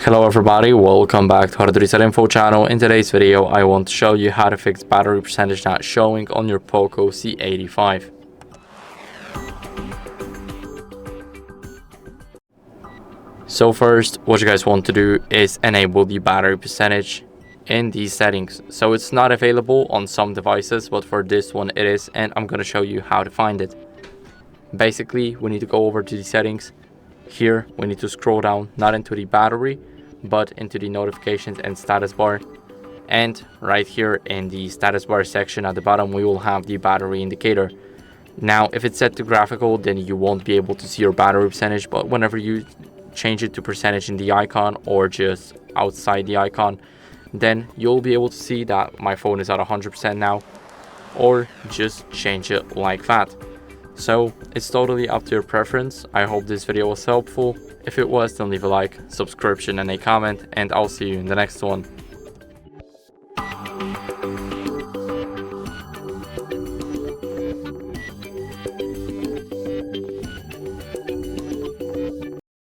Hello everybody, welcome back to HardReset.Info channel. In today's video, I want to show you how to fix battery percentage not showing on your POCO C85. So first, what you guys want to do is enable the battery percentage in these settings. So it's not available on some devices, but for this one it is, and I'm going to show you how to find it. Basically, we need to go over to the settings. Here we need to scroll down, not into the battery, but into the notifications and status bar. And right here in the status bar section at the bottom, we will have the battery indicator. Now, if it's set to graphical, then you won't be able to see your battery percentage, but whenever you change it to percentage in the icon or just outside the icon, then you'll be able to see that my phone is at 100% now, or just change it like that. So it's totally up to your preference. I hope this video was helpful. If it was, then leave a like, subscription and a comment, and I'll see you in the next one.